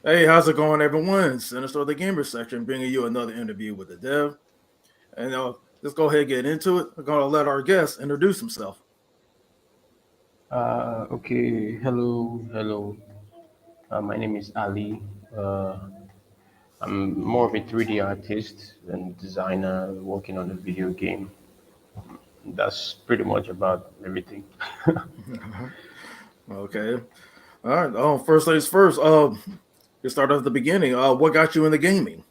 Hey, how's it going, everyone? Sinister the Gamer section bringing you another interview with the dev. And let's go ahead and get into it. We're going to let our guest introduce himself. Okay, hello. My name is Ali. Uh, I'm more of a 3D artist and designer working on a video game. That's pretty much about everything. Okay. All right. First things first. You start at the beginning. What got you into gaming?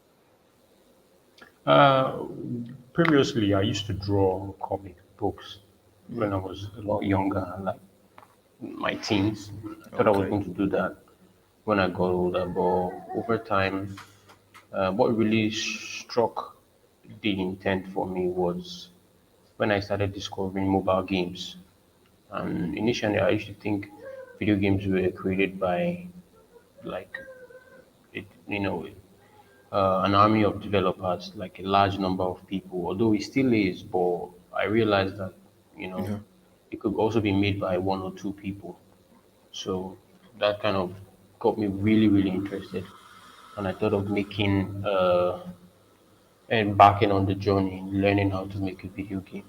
Uh, Previously, I used to draw comic books when I was a lot younger, like my teens. I thought I was Okay. going to do that when I got older, but over time, what really struck the intent for me was when I started discovering mobile games. And initially, I used to think video games were created by like it, an army of developers, like a large number of people. Although it still is, but I realized that you know Yeah. it could also be made by one or two people. So that kind of got me really interested, and I thought of making embarking on the journey, learning how to make a video game.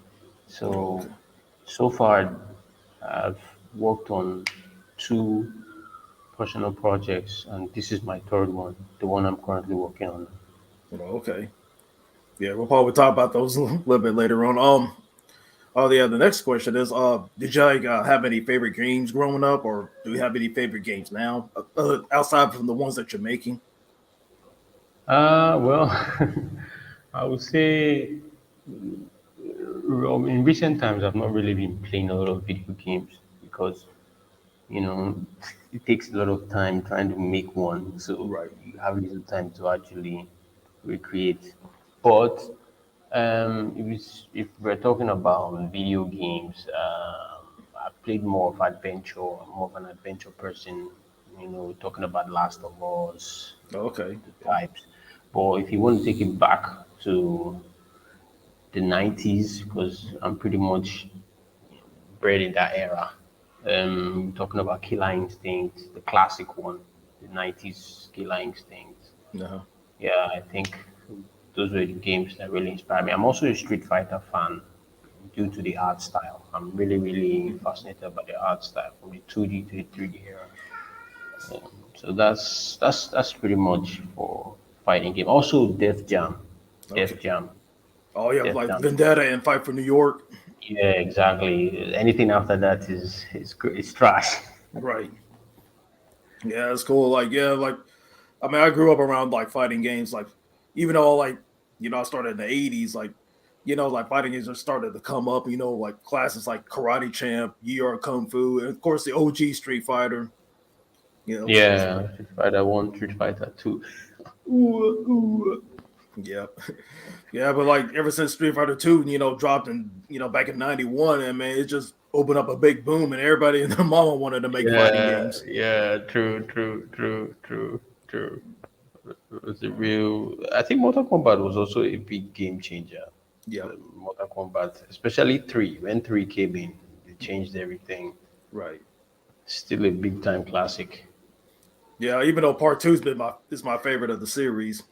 So Okay. so far, I've worked on two personal projects, and this is my third one, the one I'm currently working on. Okay. Yeah, we'll probably talk about those a little bit later on. Oh yeah. The next question is, did you have any favorite games growing up, or do you have any favorite games now, outside from the ones that you're making? Well, I would say in recent times I've not really been playing a lot of video games because you know it takes a lot of time trying to make one, so Right. you have little time to actually recreate. But if we're talking about video games, I played more of adventure. I'm more of an adventure person. Talking about Last of Us, Okay. the types. But if you want to take it back to the 90s, because I'm pretty much bred in that era, talking about Killer Instinct, the classic one, the 90s Killer Instinct. No. Yeah, I think those were the games that really inspired me. I'm also a Street Fighter fan due to the art style. I'm really fascinated by the art style from the 2D to the 3D era. So that's pretty much for fighting game. Also, Def Okay. Jam, Oh yeah, Def like Jam. Vendetta and Fight for New York. Yeah, exactly. Anything after that is trash. Right. Yeah, it's cool. Like yeah, like I mean, I grew up around like fighting games. Like even though like I started in the '80s. Like like fighting games just started to come up. Like classes like Karate Champ, Yi Kung Fu, and of course the OG Street Fighter. You know. Yeah, Street Fighter 1, Street Fighter 2. Ooh, ooh. Yeah. Yeah, but like ever since Street Fighter Two, dropped in back in '91, and man, it just opened up a big boom, and everybody and their mama wanted to make fighting games. Yeah, true. It was a real. I think Mortal Kombat was also a big game changer. Yeah. Mortal Kombat, especially three. When three came in, they changed everything. Right. Still a big time classic. Yeah, even though part two's been my favorite of the series.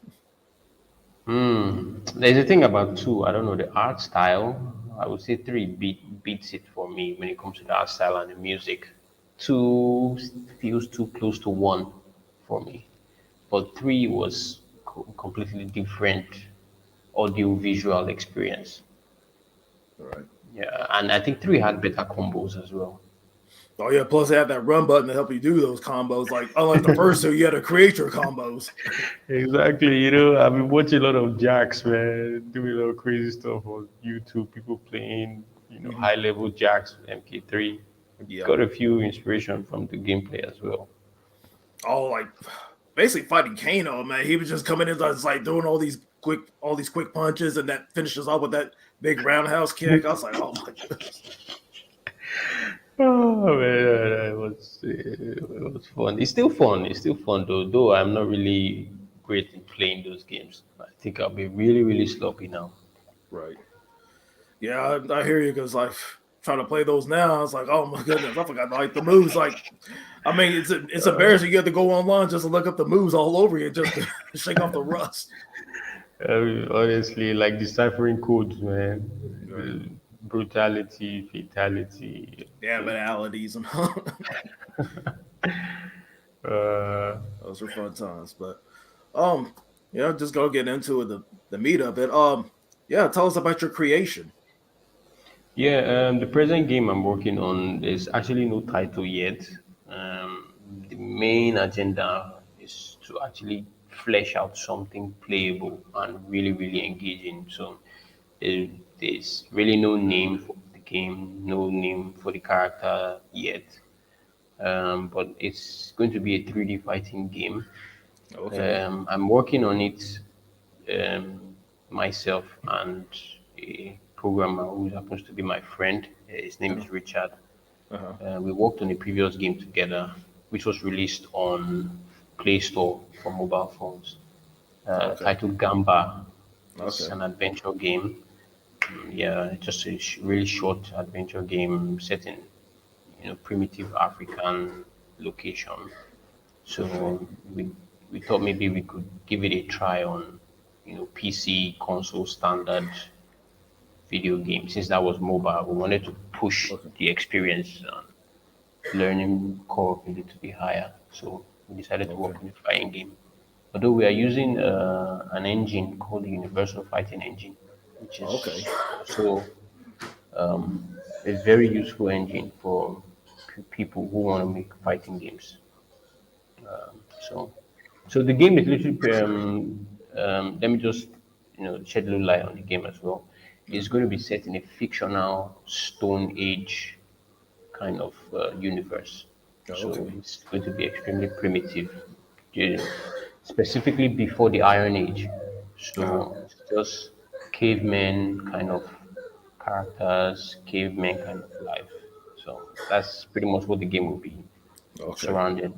There's a thing about two. I don't know the art style. I would say three beats it for me when it comes to the art style and the music. Two feels too close to one for me, but three was completely different audio visual experience. Right. Yeah, and I think three had better combos as well. Oh yeah, plus they have that run button to help you do those combos. Like unlike the first two, you had to create your combos. Exactly. I've been watching a lot of jacks, man, doing a lot of crazy stuff on YouTube. People playing, Hmm. high level jacks with MK3. Yep. Got a few inspiration from the gameplay as well. Oh, like basically fighting Kano, man. He was just coming in, just like doing all these quick punches, and that finishes off with that big roundhouse kick. I was like, oh my goodness. Oh man, it was fun. It's still fun. It's still fun though. Though I'm not really great in playing those games. I think I'll be really sloppy now. Right. Yeah, I hear you because like trying to play those now. I was like, oh my goodness, I forgot like the moves. Like, I mean, it's embarrassing. You have to go online just to look up the moves all over again just to shake off the rust. Honestly, like deciphering codes, man. Right. The brutality, fatality. Yeah, banalities and Uh, those were fun times. But um, yeah, just go get into the meat of it. Yeah, tell us about your creation. yeah, the present game I'm working on, there's actually no title yet. The main agenda is to actually flesh out something playable and really, really engaging. So there's really no name for the game, no name for the character yet. But it's going to be a 3D fighting game. Okay. I'm working on it myself and a programmer who happens to be my friend. His name Uh is Richard. huh. We worked on a previous game together, which was released on Play Store for mobile phones, Okay. titled Gamba. It's Okay. an adventure game. Yeah, just a really short adventure game set in, primitive African location. Okay. So we thought maybe we could give it a try on, PC console standard video game. Since that was mobile, we wanted to push Okay. the experience and learning curve needed to be higher. So we decided to Okay. work on a fighting game. Although we are using an engine called the Universal Fighting Engine, which Okay. is also a very useful engine for people who want to make fighting games. So, so the game is literally. Let me just shed a little light on the game as well. It's Mhm. going to be set in a fictional Stone Age kind of universe. So Okay. it's going to be extremely primitive, you know, specifically before the Iron Age. Uh huh. So it's just cavemen kind of characters, cavemen kind of life. So that's pretty much what the game will be Okay. surrounded.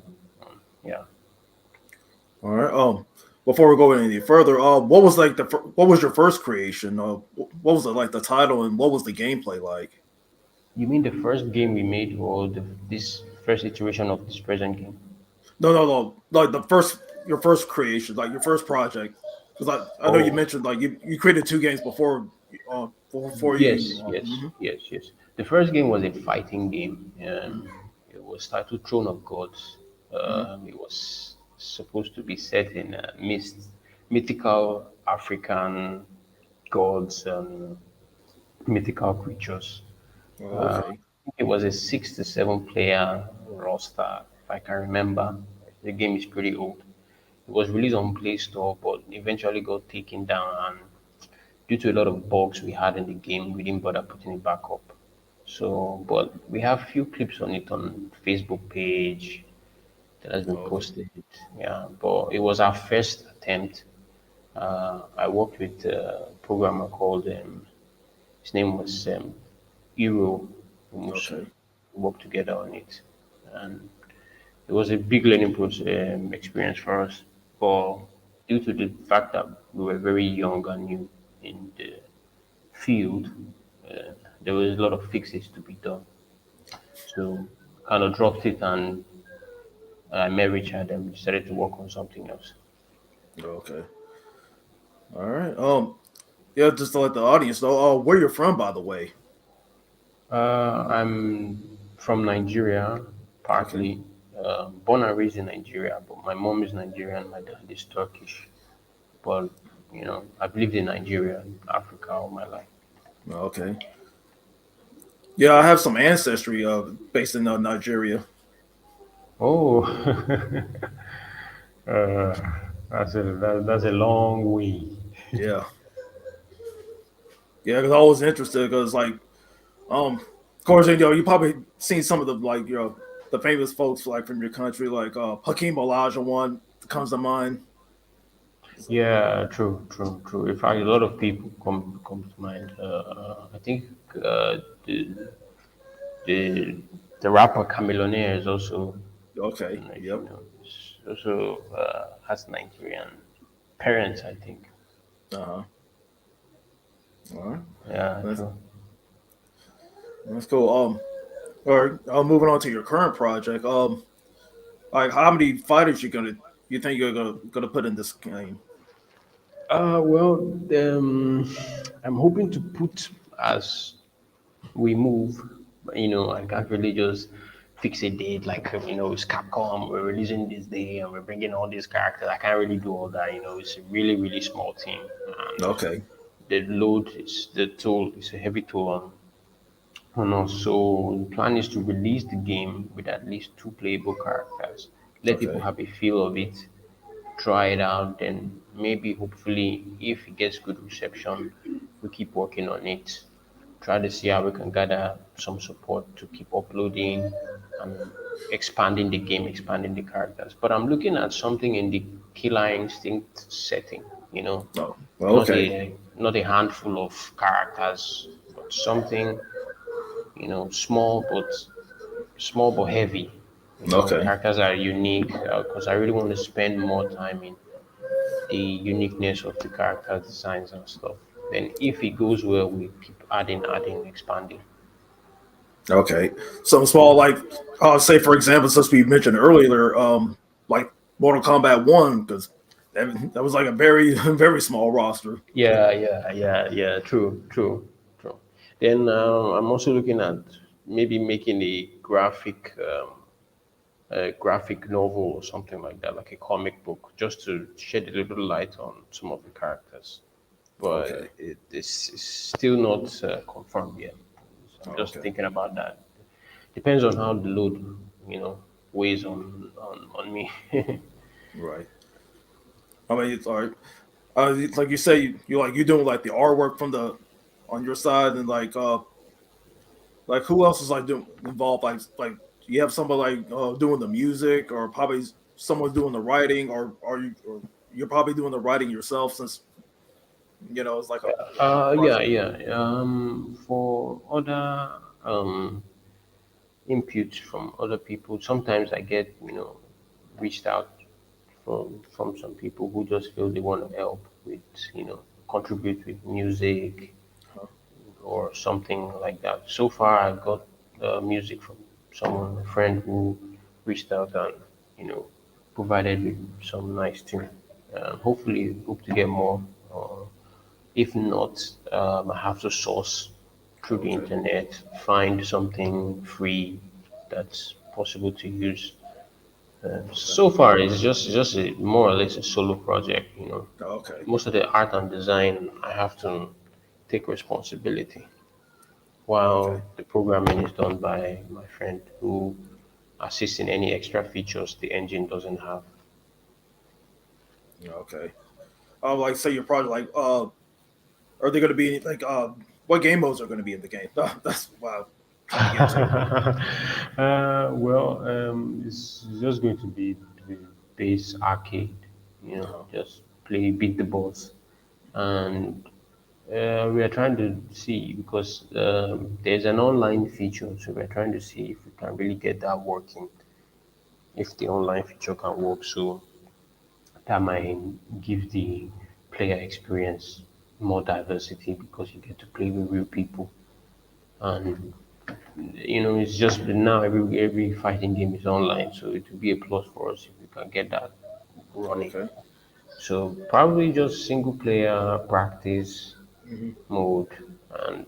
Yeah. All right. Before we go any further, what was like what was your first creation? What was it like the title and what was the gameplay like? You mean the first game we made or this first iteration of this present game? No, no, no. Like the first, your first creation, like your first project. Because I know you Oh, mentioned like you created two games before you even. yes, yes, yes, yes. The first game was a fighting game. It was titled Throne of Gods. Mm-hmm. It was supposed to be set in mythical African gods and mythical creatures. Oh, okay. It was a 6 to 7 player roster, if I can remember. The game is pretty old. It was released on Play Store, but eventually got taken down. And due to a lot of bugs we had in the game, we didn't bother putting it back up. So, but we have few clips on it on Facebook page that has been Okay. posted. Yeah, but it was our first attempt. I worked with a programmer called his name was Hero Umusu. Okay. We worked together on it, and it was a big learning process experience for us. But due to the fact that we were very young and new in the field, uh, there was a lot of fixes to be done. So kind of dropped it and I met Richard and we decided to work on something else. Okay. All right. Yeah, just to let the audience know, where you're from, by the way. I'm from Nigeria, Okay. partly. Born and raised in Nigeria, but my mom is Nigerian, my dad is Turkish. But, I've lived in Nigeria, Africa all my life. Okay. Yeah, I have some ancestry based in Nigeria. Oh, that's a long way. Yeah. Yeah, because I was interested because of course, you probably seen some of the like the famous folks like from your country, like Hakeem Olajuwon comes to mind. Yeah, true, true, true. In fact, a lot of people come to mind. I think uh, the the the rapper Camillionaire is also, I Okay. don't know if you Yep. know, is also has Nigerian parents. I think. Uh huh. All right. Yeah, That's- true. That's cool. Or moving on to your current project. Like how many fighters you think you're gonna put in this game? Well, I'm hoping to put as we move. I can't really just fix a date like it's Capcom. We're releasing this day and we're bringing all these characters. I can't really do all that. It's a really really small team, and Okay, the load is the toll. It's a heavy toll on us. So the plan is to release the game with at least two playable characters. Let people okay, have a feel of it, try it out, then maybe hopefully if it gets good reception, we keep working on it. Try to see how we can gather some support to keep uploading and expanding the game, expanding the characters. But I'm looking at something in the killer instinct setting, you know, no, not okay, a handful of characters, but something, small but heavy. okay, Characters are unique because I really want to spend more time in the uniqueness of the character designs and stuff. Then if it goes well, we keep adding, expanding. okay. Some small Yeah. like say for example, since we mentioned earlier, like Mortal Kombat One, because that was like a very very small roster. Yeah. True. Then I'm also looking at maybe making a graphic novel or something like that, like a comic book, just to shed a little light on some of the characters. But Okay, it's still not confirmed yet. So I'm just okay, thinking about that. Depends on how the load, you know, weighs on me. right. I mean, it's all right. It's like you say, you like you doing like the artwork from the on your side, and like who else is like doing involved? Like you have somebody like doing the music, or probably someone doing the writing, or you're probably doing the writing yourself since it's like a Yeah, project. yeah. For other inputs from other people, sometimes I get, reached out from some people who just feel they want to help with, contribute with music or something like that. So far, I got music from someone, a friend who reached out and you know provided with some nice tune. Hopefully, hope to get more. If not, I have to source through the Okay, internet, find something free that's possible to use. okay, So far, it's just more or less a solo project. okay, Most of the art and design I have to take responsibility, okay, while the programming is done by my friend who assists in any extra features the engine doesn't have. okay. Like say your project, like are they going to be like what game modes are going to be in the game? That's what I'm trying to get to. It's just going to be the base arcade, Uh-huh. just play, beat the boss. And we are trying to see because there's an online feature, so we're trying to see if we can really get that working, if the online feature can work. So that might give the player experience more diversity because you get to play with real people. And it's just now every fighting game is online, so it will be a plus for us if we can get that running. Okay. So probably just single player practice Hmm. mode and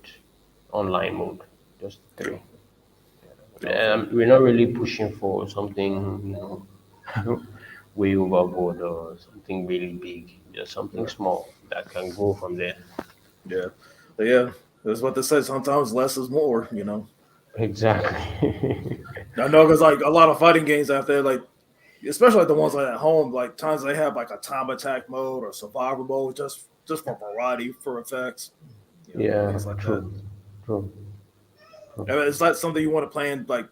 online mode, just three. Okay. We're not really pushing for something, way overboard or something really big. Just something Yeah. small that can go from there. Yeah. But yeah. That's what they say. Sometimes less is more. Exactly. I know because like a lot of fighting games out there, like especially like the ones like at home, like times they have like a time attack mode or survival mode just for variety for effects, Yeah, things like that. true, true. And is that something you want to plan? Like,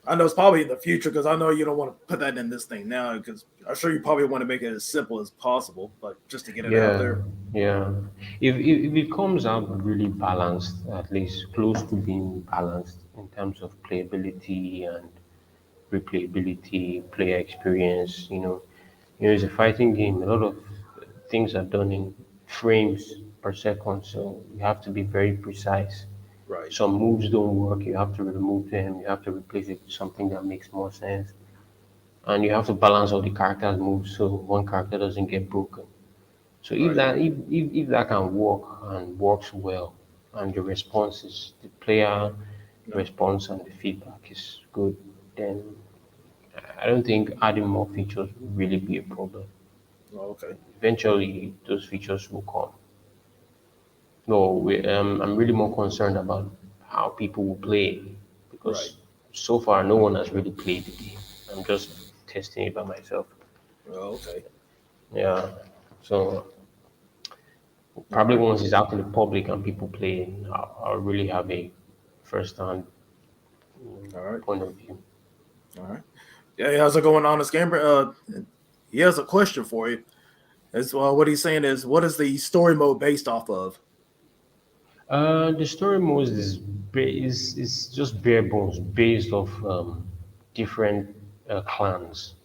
I know it's probably in the future because I know you don't want to put that in this thing now because I'm sure you probably want to make it as simple as possible, like just to get it out Yeah, there. yeah. If it comes out really balanced, at least close to being balanced in terms of playability and replayability, player experience, it's a fighting game. A lot of things are done in frames per second, so you have to be very precise. Right. Some moves don't work, you have to remove them, you have to replace it with something that makes more sense. And you have to balance all the characters' moves so one character doesn't get broken. So if Right. if that can work and works well, and the response is the player No. response and the feedback is good, then I don't think adding more features will really be a problem. Oh, okay. Eventually, those features will come. No, I'm really more concerned about how people will play it Right. because so far no one has really played the game. I'm just testing it by myself. Oh, okay. Yeah. So All probably right. once it's out in the public and people play it, I'll really have a first-hand All right. point of view. All right. Yeah, how's it going on this game? He has a question for you. It's, what he's saying is, what is the story mode based off of? The story mode is just bare bones based off different clans,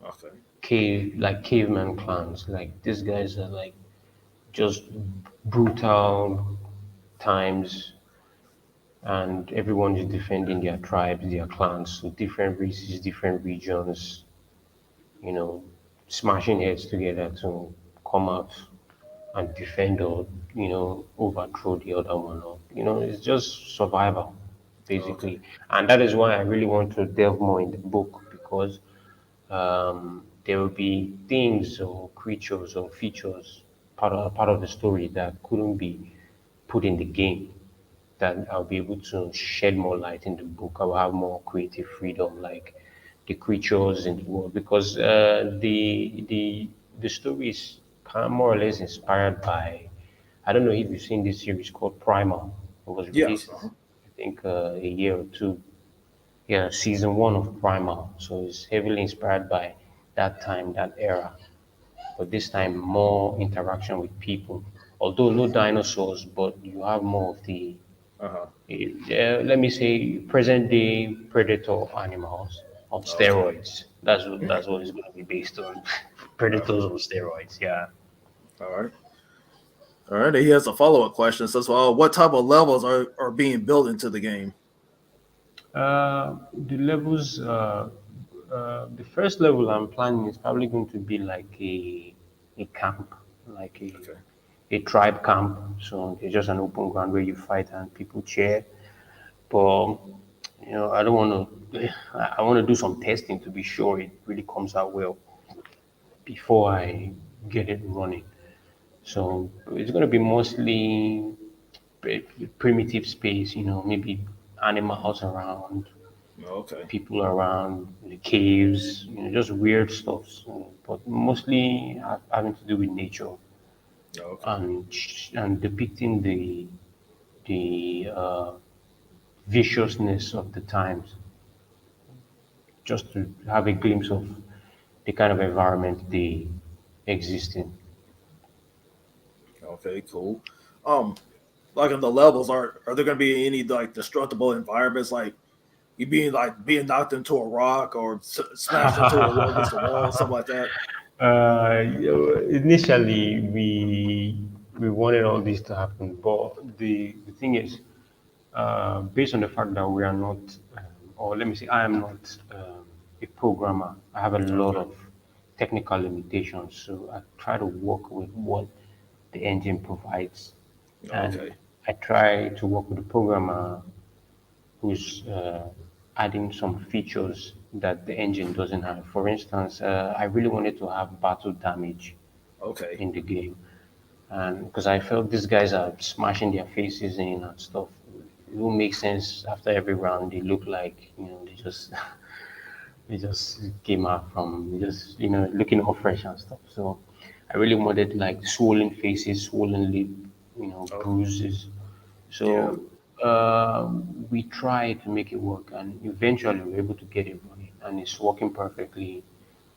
Okay. caveman clans. Like these guys are like just brutal times, and everyone is defending their tribes, their clans, so different races, different regions, you know, smashing heads together to come out and defend or, overthrow the other one. Or, it's just survival, Okay. basically. And that is why I really want to delve more in the book because there will be things or creatures or features part of the story that couldn't be put in the game that I'll be able to shed more light in the book. I'll have more creative freedom, like the creatures in the world, because the story is kind of more or less inspired by. I don't know if you've seen this series called Primal. It was Yes. released, Uh-huh. I think, a year or two. Yeah, season one of Primal. So it's heavily inspired by that time, that era. But this time, more interaction with people. Although no dinosaurs, but you have more of the Uh-huh. let me say present day predator animals on Okay. steroids. That's what it's going to be based on. Predators on steroids. Yeah. All right. All right. He has a follow-up question. It says, well, what type of levels are being built into the game? The levels. The first level I'm planning is probably going to be like a camp, like Okay. a tribe camp. So it's just an open ground where you fight and people cheer. But I don't want to. I want to do some testing to be sure it really comes out well before I get it running. So it's going to be mostly primitive space, maybe animals around, Okay. people around, the caves, just weird stuff. So, but mostly having to do with nature Okay. and depicting the viciousness of the times, just to have a glimpse of the kind of environment they exist in. Okay. Cool. Um, like in the levels, are there going to be any like destructible environments, like you being knocked into a rock or smashed into a wall against the wall, something like that? Initially, we wanted all this to happen, but the thing is, based on the fact that we are not, or let me say, I am not a programmer. I have a lot Okay. of technical limitations, so I try to work with what the engine provides, and Okay. I try to work with the programmer who's adding some features that the engine doesn't have. For instance, I really wanted to have battle damage Okay. in the game, and because I felt these guys are smashing their faces in and stuff. It will make sense after every round. They look like they just they just came out from just looking all fresh and stuff. So I really wanted like swollen faces, swollen lip, Oh, bruises. yeah. So we tried to make it work, and eventually we were able to get it running, and it's working perfectly.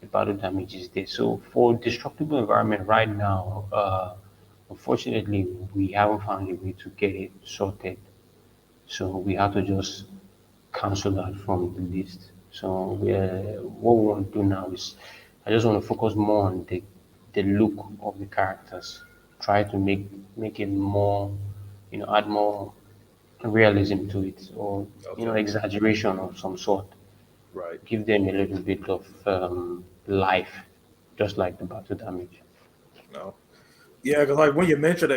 The battle damage is there. So for destructible environment right now, unfortunately, we haven't found a way to get it sorted. So we have to just cancel that from the list. So what we want to do now is, I just want to focus more on the look of the characters. Try to make it more, add more realism to it, or Okay. exaggeration of some sort. Right. Give them a little bit of life, just like the battle damage. No. Yeah, because like when you mentioned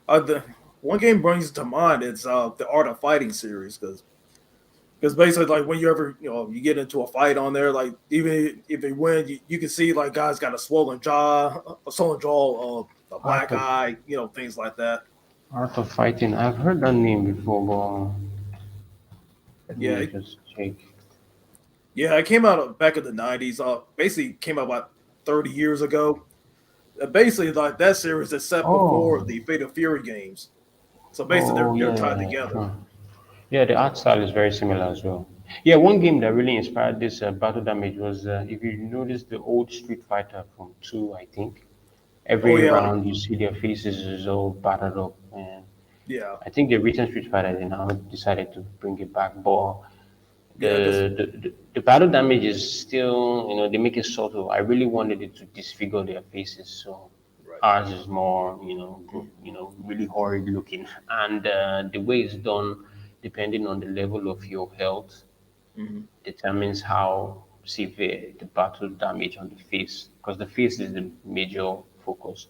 the one game brings to mind it's the Art of Fighting series because basically like when you ever you get into a fight on there like even if they win you can see like guys got a swollen jaw, a Art black of eye, things like that. Art of Fighting. I've heard that name before, but let Yeah, me just check. yeah, it came out back in the '90s. Basically came out about 30 years ago. Basically, like that series is set before Oh, the Fatal Fury games. So basically, oh, they're yeah, tied yeah, yeah. together. Huh. Yeah, the art style is very similar as well. Yeah, one game that really inspired this battle damage was, if you notice, the old Street Fighter from 2, I think. Oh Every yeah, like round you see their faces is all battered up. And yeah, I think the recent Street Fighter, they now decided to bring it back. But yeah, because the battle damage is still, they make it subtle. I really wanted it to disfigure their faces. So right. ours is more, Mhm. really horrid looking. And the way it's done, depending on the level of your health, Mhm. determines how severe the battle damage on the face, because the face is the major focus,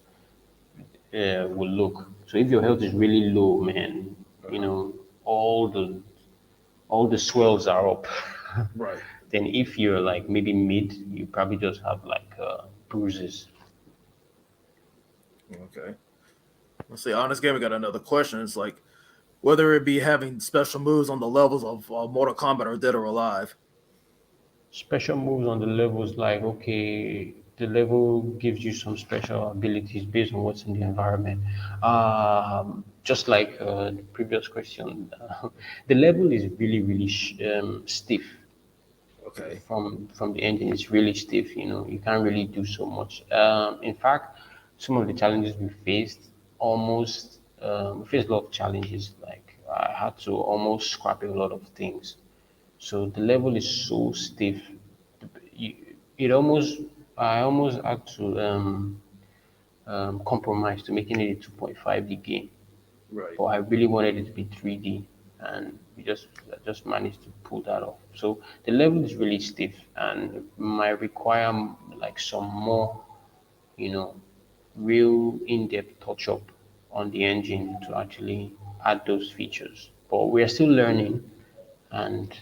will look. So if your health is really low, man, you Uh-huh. know, all the all the swells are up. Right. Then if you're like maybe mid, you probably just have like bruises. Okay. Let's see. Honest Game, I got another question. It's like whether it be having special moves on the levels of Mortal Kombat or Dead or Alive. Special moves on the levels, like, okay, the level gives you some special abilities based on what's in the environment. Just like the previous question, the level is really, really stiff. Okay. From the engine, it's really stiff. You can't really do so much. In fact, some of the challenges we faced, almost we faced a lot of challenges. Like I had to almost scrap a lot of things. So the level is so stiff. You, it almost I almost had to compromise to making it a 2.5D game, Right. but I really wanted it to be 3D, and I just managed to pull that off. So the level is really stiff, and might require like some more, you know, real in-depth touch up on the engine to actually add those features. But we are still learning, and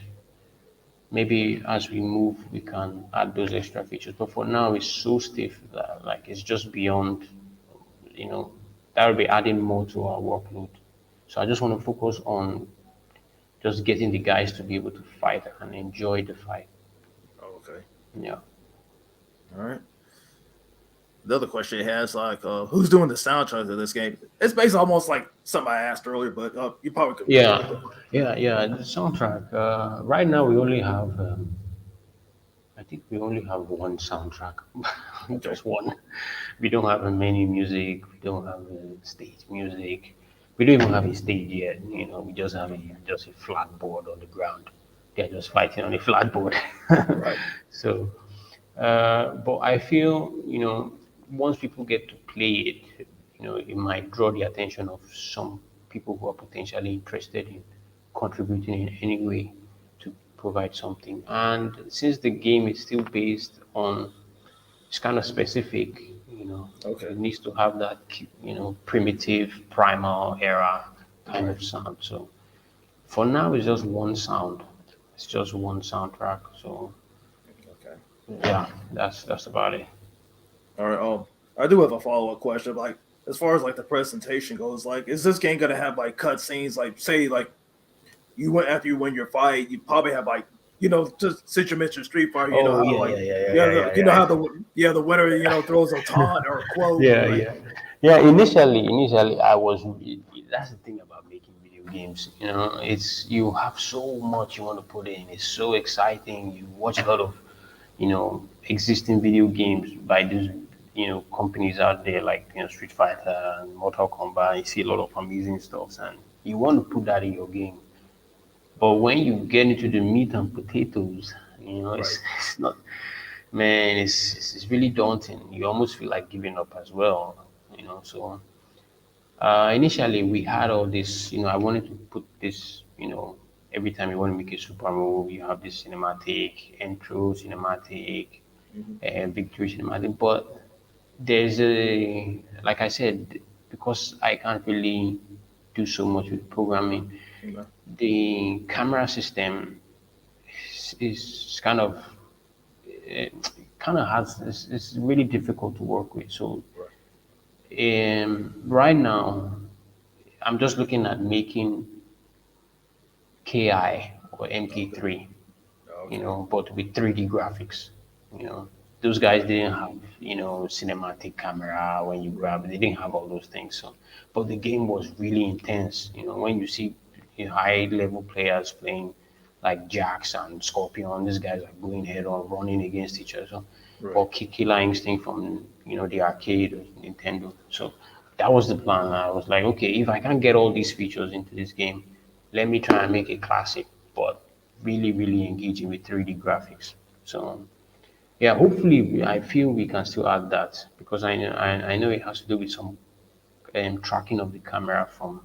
maybe as we move, we can add those extra features. But for now, it's so stiff that like it's just beyond, you know, that will be adding more to our workload. So I just want to focus on just getting the guys to be able to fight and enjoy the fight. Oh, okay. Yeah. All right. The other question it has like, who's doing the soundtrack of this game? It's basically almost like something I asked earlier, but you probably could Yeah, repeat the question. yeah. The soundtrack. Right now, we only have. I think we only have one soundtrack, Okay. just one. We don't have a menu music. We don't have a stage music. We don't even have a stage yet. We just have just a flat board on the ground. They're just fighting on a flat board. Right. So, but I feel, once people get to play it, it might draw the attention of some people who are potentially interested in contributing in any way to provide something. And since the game is still based on, it's kind of specific, Okay. it needs to have that, primitive, primal era kind Right. of sound. So for now, it's just one sound. It's just one soundtrack. So Okay. yeah, that's about it. All right. I do have a follow up question. Like, as far as like the presentation goes, like, is this game gonna have like cut scenes? Like, say, like you went after you win your fight, you probably have like just since you mentioned Street Fighter, you know Oh, how yeah, like yeah, yeah, yeah, yeah, yeah, yeah, you know yeah. how the winner throws a taunt or a quote Yeah, like yeah, yeah. Initially, I was. That's the thing about making video games. It's you have so much you want to put in. It's so exciting. You watch a lot of, existing video games by these, companies out there like Street Fighter and Mortal Kombat. You see a lot of amazing stuff, and you want to put that in your game. But when you get into the meat and potatoes, right. it's not, man, it's really daunting. You almost feel like giving up as well. So Initially, we had all this, I wanted to put this, every time you want to make a super move, you have this cinematic, intro cinematic, Hmm. victory cinematic. But there's like I said, because I can't really do so much with programming, Okay. the camera system is kind of has, it's really difficult to work with. So Right. right now, I'm just looking at making KI or Okay. MP3, Okay. but with 3D graphics. You know, those guys didn't have, cinematic camera when you Right. grab it. They didn't have all those things. So, but the game was really intense. When you see high level players playing like Jax and Scorpion, these guys are going head on, running against each other. So, Right. or Killer Instinct from the arcade or Nintendo. So that was the plan. I was like, okay, if I can get all these features into this game, let me try and make a classic, but really, really engaging with 3D graphics. So yeah, hopefully I feel we can still add that because I know it has to do with some tracking of the camera from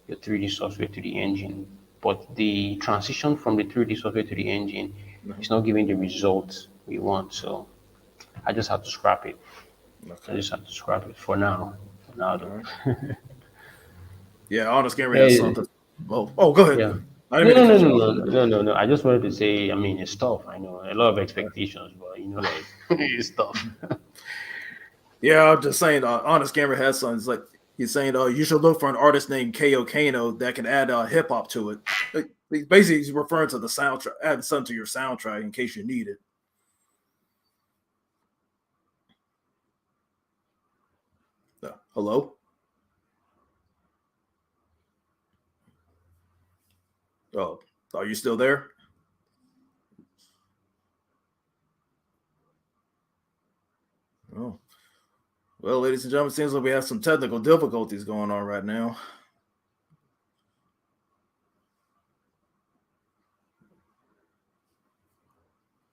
your 3D software to the engine. But the transition from the 3D software to the engine Hmm. is not giving the results we want. So I just have to scrap it. I Okay. just have to scrap it for now. For now, All though. right. Yeah, Honest Gamer has Hey, something. Oh, go ahead. yeah. I didn't No, mean to no, no, cut you no, off. no, no, no, no. I just wanted to say, I mean, it's tough. I know a lot of expectations, but like it's tough. Yeah, I'm just saying. Honest Gamer has something. It's like he's saying, you should look for an artist named KAYOKANO that can add hip hop to it. Basically, he's referring to the soundtrack, adding something to your soundtrack in case you need it. Hello. Oh, are you still there? Oh, well, ladies and gentlemen, it seems like we have some technical difficulties going on right now.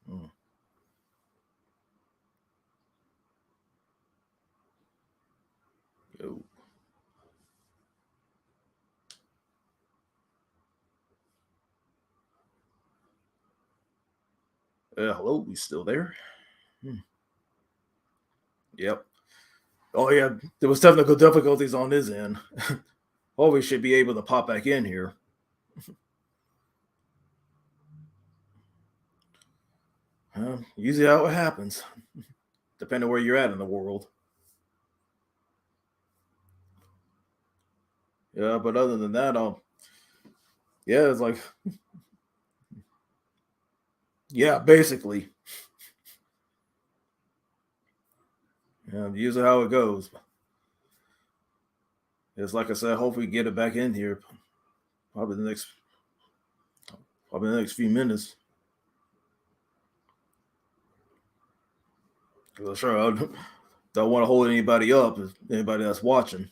Hmm. Oh, hello, we still there? Hmm. Yep. Oh yeah, there was technical difficulties on his end. Oh, we should be able to pop back in here. Usually how it happens, depending where you're at in the world. Yeah, but other than that, yeah, it's like, yeah, basically, yeah, usually how it goes. It's like I said, hopefully get it back in here. Probably the next, probably the next few minutes. 'Cause I'm sure I don't want to hold anybody up. Anybody that's watching.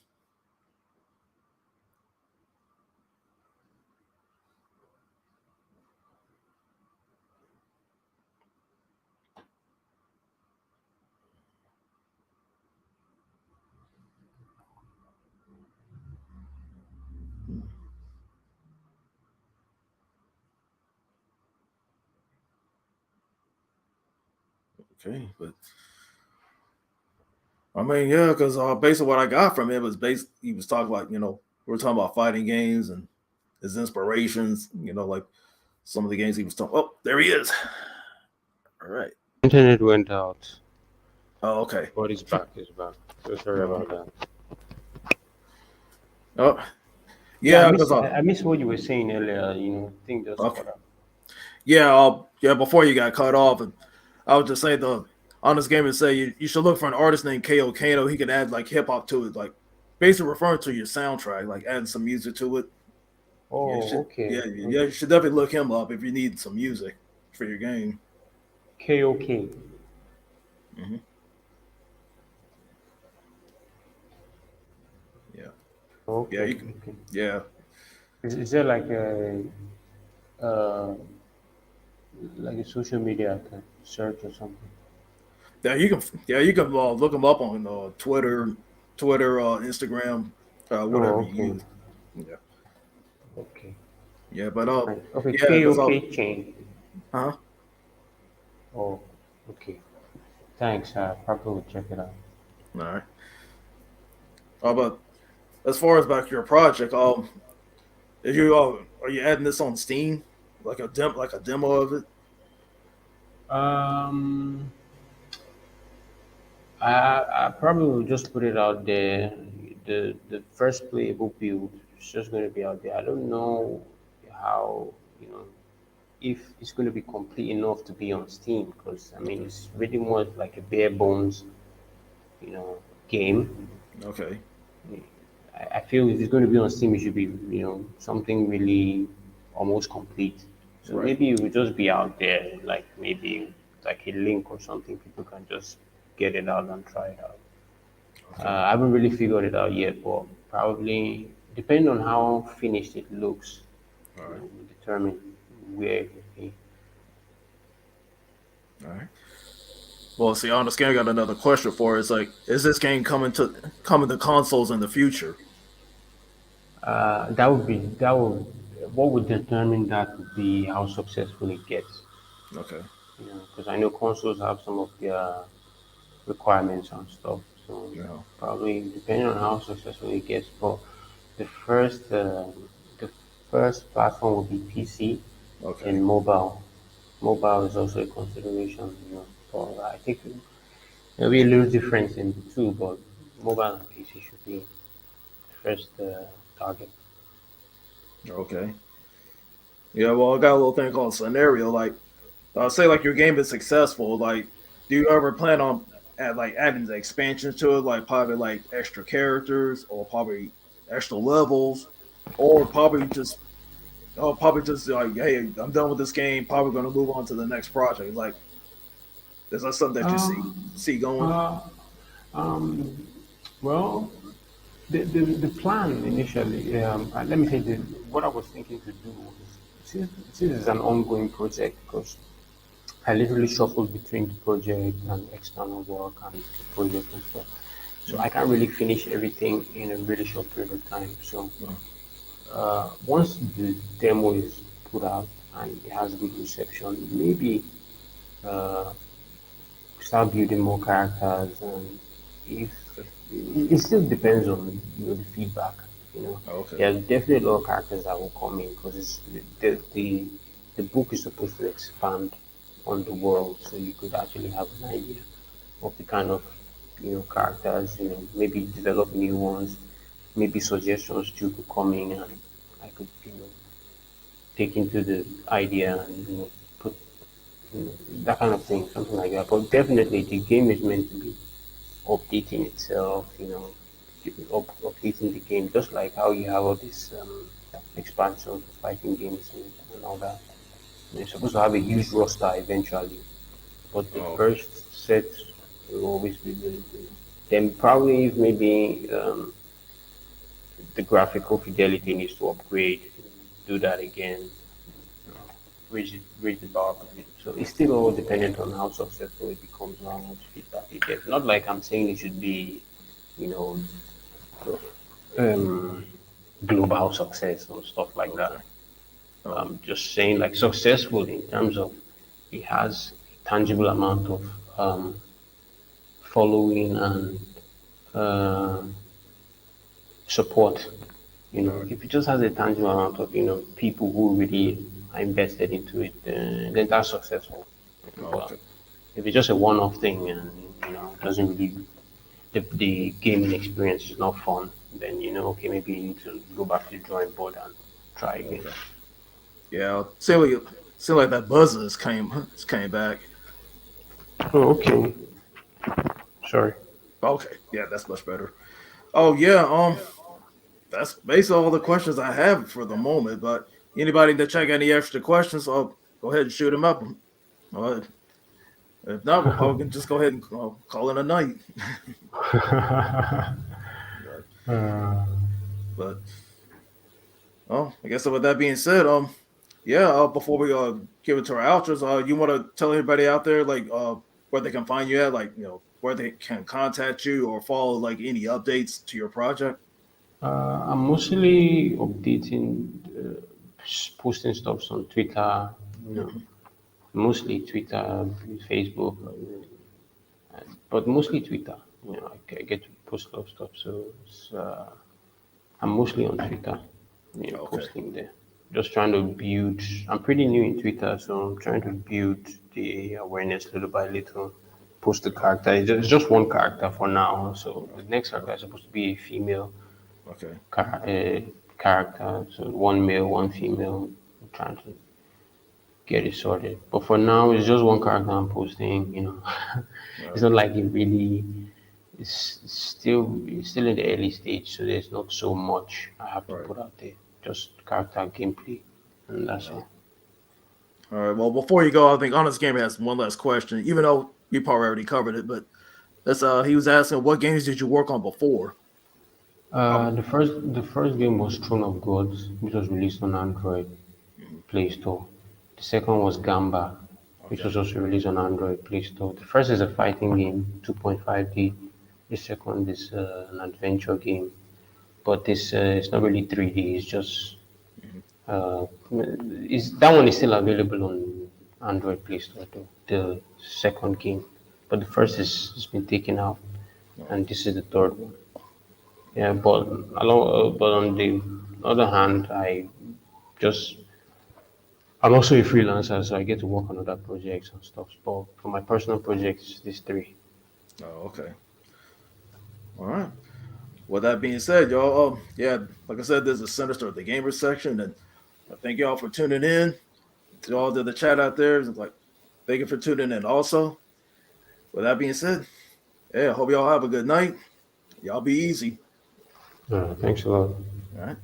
Okay, but I mean, yeah, because basically what I got from it was he was talking about, we were talking about fighting games and his inspirations, like some of the games he was talking. Oh, there he is. All right. Internet went out, Oh, okay. but it's back. It's back. So sorry Uh, about that. oh, Yeah, yeah, because I missed what you were saying earlier. Thing just okay, cut out. yeah, yeah. Before you got cut off, and I was just saying the honest gamer say you should look for an artist named Ko Kano. He can add like hip hop to it, like basically referring to your soundtrack, like adding some music to it. Yeah, you Oh, should okay. yeah, yeah, Okay. you should definitely look him up if you need some music for your game. KOK. Hmm. Yeah, yeah, Okay. you can, Okay. yeah, Is there uh, like a social media I can search or something? yeah, you can look him up on Twitter, Instagram. whatever Oh, you okay. use. Yeah, Okay. yeah, but Right. Okay. yeah, that's all. KOK chain. Huh? Oh, okay. Thanks. I probably will check it out. All right. But as far as back to your project, if you are you adding this on Steam, like a demo of it? Um, I probably will just put it out there. The first playable build is just going to be out there. I don't know how, you know, if it's going to be complete enough to be on Steam, because I mean Okay. it's really more like a bare bones, you know, game. Okay. I feel if it's going to be on Steam, it should be, something really almost complete. So Right. maybe it will just be out there, like maybe like a link or something. People can just get it out and try it out. Okay. I haven't really figured it out yet, but probably depending on how finished it looks, All right. will determine where it will be. All right. Well, see, on the scan, I got another question for you. It's like, is this game coming to consoles in the future? That would what would determine that would be how successful it gets. Okay. Because I know consoles have some of their requirements and stuff. So Yeah. probably depending on how successful it gets, but the first uh, the first platform will be PC Okay. and mobile. Mobile is also a consideration, but I think there'll be a little difference in the two, but mobile and PC should be the first target. Okay. Yeah. Well, I got a little thing called scenario. Like, say like your game is successful. Like, do you ever plan on adding the expansions to it? Like probably like extra characters or probably extra levels, or probably just like, hey, I'm done with this game. Probably going to move on to the next project. Like, is that something that you see going? Uh, um, well, the plan initially, let me say what I was thinking to do was, since it's an ongoing project, because I literally shuffle between the project and external work and the project and stuff. So I can't really finish everything in a really short period of time. So Uh, once the demo is put out and it has good reception, maybe uh, start building more characters. And if it still depends on the feedback. okay. There's definitely a lot of characters that will come in because the book is supposed to expand on the world, so you could actually have an idea of the kind of characters. Maybe develop new ones. Maybe suggestions too could come in, and I could take into the idea and put that kind of thing, something like that. But definitely, the game is meant to be updating itself, updating the game, just like how you have all these expansions, fighting games, and all that. You're supposed to have a huge roster eventually, but the Oh, okay. first set will always be the then probably maybe the graphical fidelity needs to upgrade, do that again, raise the bar a bit. So it's still all dependent on how successful it becomes and how much feedback it gets. Not like I'm saying it should be, you know, um, global success or stuff like Okay. that. Oh, I'm just saying like successful in terms of it has a tangible amount of following and uh, support. all right. If it just has a tangible amount of people who really are invested into it, then that's successful. But Okay. if it's just a one-off thing and doesn't really the gaming experience is not fun, then okay, maybe you need to go back to the drawing board and try again. Okay. Yeah. Seem like that buzzer came back. Oh, okay. Sorry. Okay. Yeah, that's much better. Oh yeah. That's basically all the questions I have for the moment. But anybody that check any extra questions, go ahead and shoot them up. Uh, if not, we'll probably just go ahead and call it a night. But, but I guess with that being said, yeah. Before we give it to our outros, you want to tell everybody out there like where they can find you at, like where they can contact you or follow like any updates to your project. I'm mostly updating, posting stuff on Twitter, you know, Mhm. mostly Twitter, Facebook, but mostly Twitter. I get to post a lot of stuff, so I'm mostly on Twitter, Okay. posting there. Just trying to build. I'm pretty new in Twitter, so I'm trying to build the awareness little by little. Post the character. It's just one character for now. So the next character is supposed to be a female Okay. character. So one male, one female. I'm trying to get it sorted. But for now, it's just one character I'm posting. It's not like it really. It's still in the early stage, so there's not so much I have to Right. put out there. Just character gameplay, and that's Yeah. all. All right. Well, before you go, I think Honest Gamer has one last question, even though you probably already covered it. But that's he was asking, what games did you work on before? Um, The first game was Throne of Gods, which was released on Android mhm. Play Store. The second was Gamba, which Okay. was also released on Android Play Store. The first is a fighting game, 2.5D. The second is an adventure game, but it's not really 3D. It's just Mhm. uh, that one is still available on Android Play Store though. The second game, but the first is has been taken out, No. and this is the third one. Yeah, but on the other hand, just I'm also a freelancer, so I get to work on other projects and stuff. But for my personal projects, these three. Oh, okay. All right. With that being said, y'all, yeah, like I said, this is Sinister the Gamer section, and I thank y'all for tuning in. To all to the chat out there, it's like, thank you for tuning in. Also, with that being said, yeah, I hope y'all have a good night. Y'all be easy. Thanks a lot. All right.